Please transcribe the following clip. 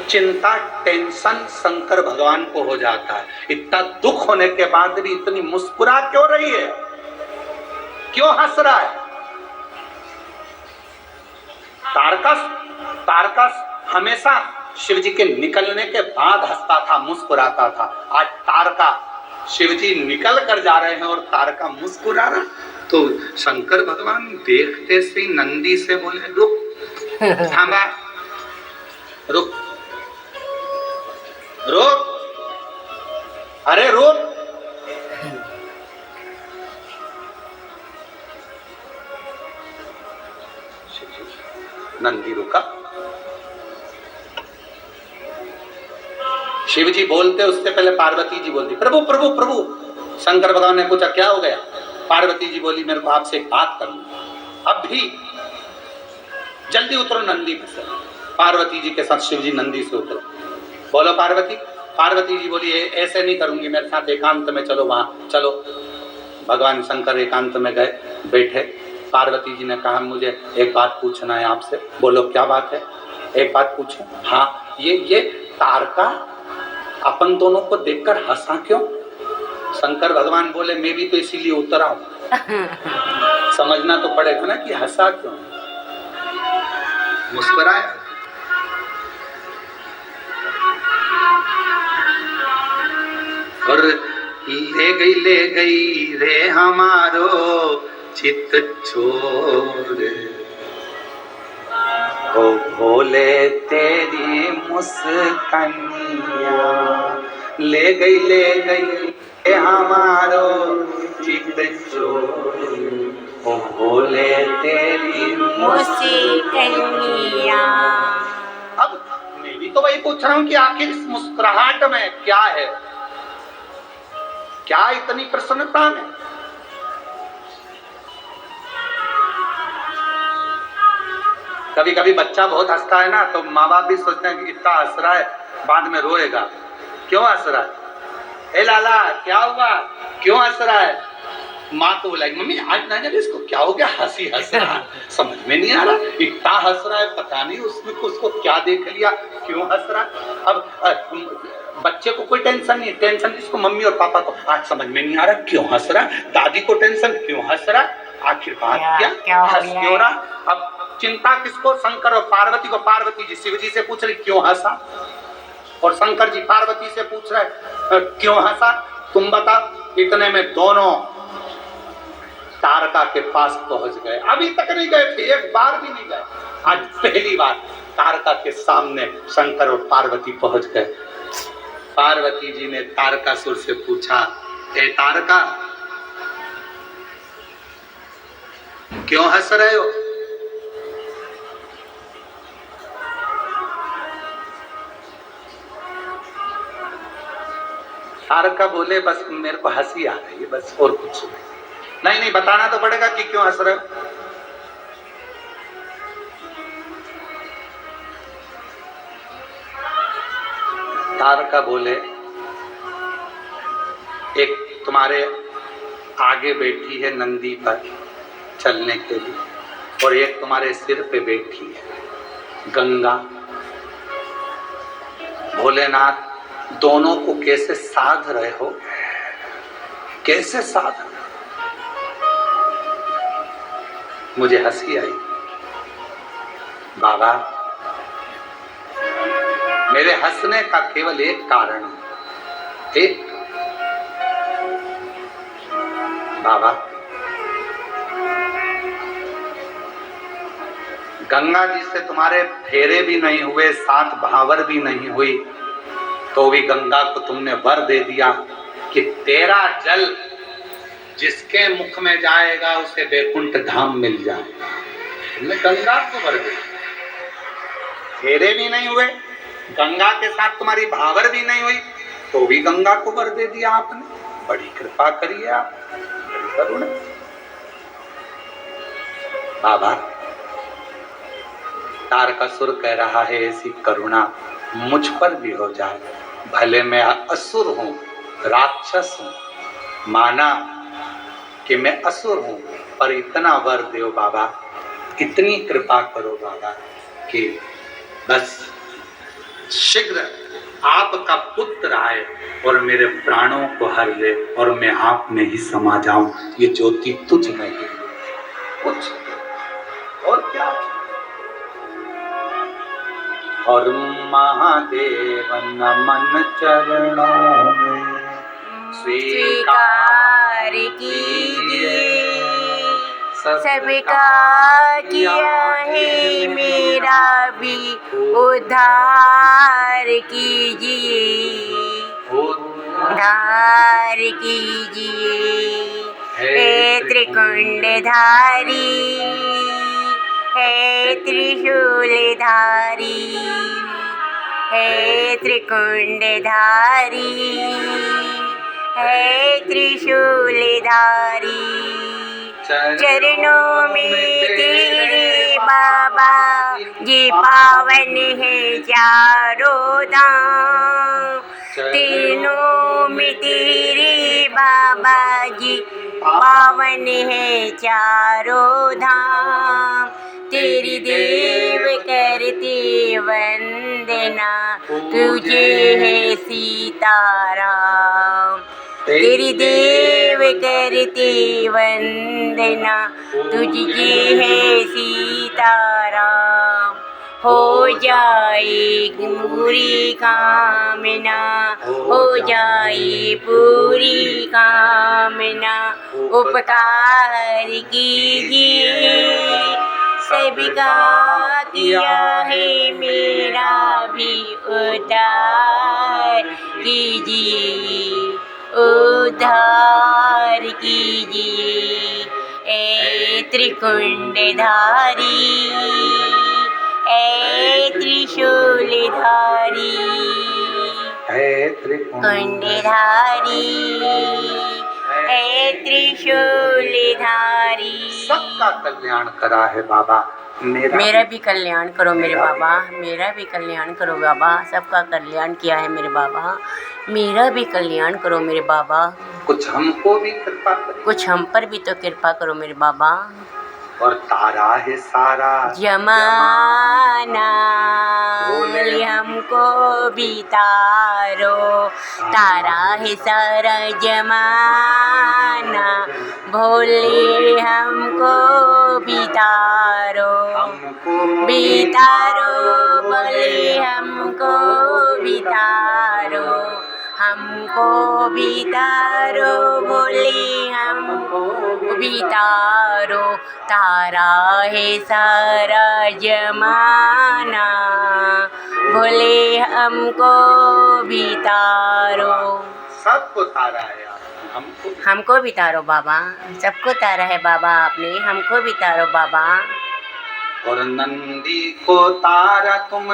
चिंता टेंशन शंकर भगवान को हो जाता है। इतना दुख होने के बाद भी इतनी मुस्कुरा क्यों रही है, क्यों हंस रहा है? तारकास हमेशा शिव जी के निकलने के बाद हंसता था, मुस्कुराता था। आज तारका शिव जी निकल कर जा रहे हैं और तारका मुस्कुरा रहा। तो शंकर भगवान देखते से नंदी से बोले, रुक, थामा, रुक, रुक, अरे रुक। नंदी रुका। शिव जी बोलते उससे पहले पार्वती जी बोलती, प्रभु प्रभु प्रभु। शंकर भगवान ने पूछा, क्या हो गया? पार्वती जी बोली, मेरे को आपसे एक बात करनी, अब भी जल्दी उतरो नंदी से। पार्वती जी के साथ शिव जी नंदी से उतरो। बोलो पार्वती। पार्वती जी बोली, ऐसे नहीं करूंगी, मेरे साथ एकांत में चलो, वहां चलो। भगवान शंकर एकांत में गए, बैठे। पार्वती जी ने कहा, मुझे एक बात पूछना है आपसे। बोलो क्या बात है? एक बात पूछो। हाँ, ये तारका अपन दोनों को देखकर हंसा क्यों? शंकर भगवान बोले, मैं भी तो इसीलिए उतरा हूं। समझना तो पड़ेगा ना कि हंसा क्यों, मुस्कुराया। और ले गई रे हमारो चित चोर, ओ भोले तेरी मुस्कानिया, ले गई हमारो चित चोर, ओ भोले तेरी मुस्कानिया। अब मैं भी तो वही पूछ रहा हूं कि आखिर इस मुस्कुराहट में क्या है, क्या इतनी प्रसन्नता में? कभी कभी बच्चा बहुत हंसता है ना, तो माँ बाप भी सोचते हैं कि इतना हंस रहा है, बाद में रोएगा, क्यों हंस रहा है? ए लाला क्या हुआ, क्यों हंस रहा है? माँ को बोलेगी, मम्मी आज ना जाने इसको क्या हो गया, हंसी हंस रहा है, समझ में नहीं आ रहा, इतना हंस रहा है, पता नहीं उसको क्या देख लिया, क्यों हंस रहा है। अब बच्चे को कोई टेंशन नहीं, टेंशन इसको मम्मी और पापा को, आज समझ में नहीं आ रहा क्यों हंस रहा है। दादी को टेंशन, क्यों हंस रहा, आखिर बात क्या हंस क्यों रहा। अब चिंता किसको? शंकर और पार्वती को। पार्वती जी शिव जी से पूछ रही क्यों हंसा, और शंकर जी पार्वती से पूछ रहे क्यों हंसा, तुम बता। इतने में दोनों तारका के पास पहुंच गए। अभी तक नहीं गए थे, एक बार भी नहीं गए, आज पहली बार तारका के सामने शंकर और पार्वती पहुंच गए। पार्वती जी ने तारकासुर से पूछा, ए तारका क्यों हंस रहे हो? तारका बोले, बस मेरे को हंसी आ रही है, बस और कुछ नहीं। नहीं बताना तो पड़ेगा कि क्यों हंस रहे हो। तारका बोले, एक तुम्हारे आगे बैठी है नंदी पर चलने के लिए, और एक तुम्हारे सिर पे बैठी है गंगा। भोलेनाथ दोनों को कैसे साध रहे हो, कैसे साध? मुझे हंसी आई। बाबा मेरे हंसने का केवल एक कारण है, एक। बाबा गंगा जी से तुम्हारे फेरे भी नहीं हुए, सात भावर भी नहीं हुई, तो भी गंगा को तुमने वर दे दिया कि तेरा जल जिसके मुख में जाएगा उसे वैकुंठ धाम मिल जाएगा। तुमने गंगा को वर दे दिया, फेरे भी नहीं हुए, गंगा के साथ तुम्हारी भावर भी नहीं हुई, तो भी गंगा को वर दे दिया आपने। बड़ी कृपा करी है आप, बड़ी करुणा। बाबा तारकासुर कह रहा है, ऐसी करुणा मुझ पर भी हो जाए, भले मैं असुर हूं, राक्षस हूं, माना कि मैं असुर हूं, पर इतना वर दो बाबा, इतनी कृपा करो बाबा कि बस शीघ्र आपका पुत्र आए और मेरे प्राणों को हर ले और मैं आप में ही समा जाऊं। ये ज्योति तुझ में ही कुछ और क्या। और महादेव नमन चरणों में स्वीकार कीजिए, सबका किया है मेरा भी उद्धार कीजिए, उद्धार कीजिए। हे त्रिकुंडधारी, हे त्रिशूलधारी, हे त्रिकुंडधारी, हे त्रिशूलधारी। चरणों में तेरे बाबा जी पावन है चारों धाम, तीनों में तेरे बाबा जी पावन है चारों धाम। तेरी देव करते वंदना, तुझे है सीताराम। तेरी देव करते वंदना, तुझे है सीताराम। हो जाए पूरी कामना, हो जाए पूरी कामना। उपकार कीजिए, सबका किया है मेरा भी उद्धार कीजिए, उद्धार कीजिए। ए त्रिकुंडधारी, ए त्रिशूलधारी, हे त्रिकुंडधारी, हे त्रिशूलधारी। सबका कल्याण करा है बाबा, मेरा भी कल्याण करो मेरे बाबा, मेरा भी कल्याण करो बाबा। सबका कल्याण किया है मेरे बाबा, मेरा भी कल्याण करो मेरे बाबा। कुछ हमको भी कृपा करो, कुछ हम पर भी तो कृपा करो मेरे बाबा। और तारा है सारा जमाना, बोले हमको भी तारो। तारा है सारा जमाना, भोले हमको भी तारो, बितारो, बोले हमको भी तारो, हमको भी तारो, बोले हमको भी तारो। तारा है सारा जमाना, बोले हमको भी तारो। सबको तारा है हमको भी तारो बाबा, सबको तारा है बाबा आपने, हमको भी तारो बाबा। और नंदी को तारा तुम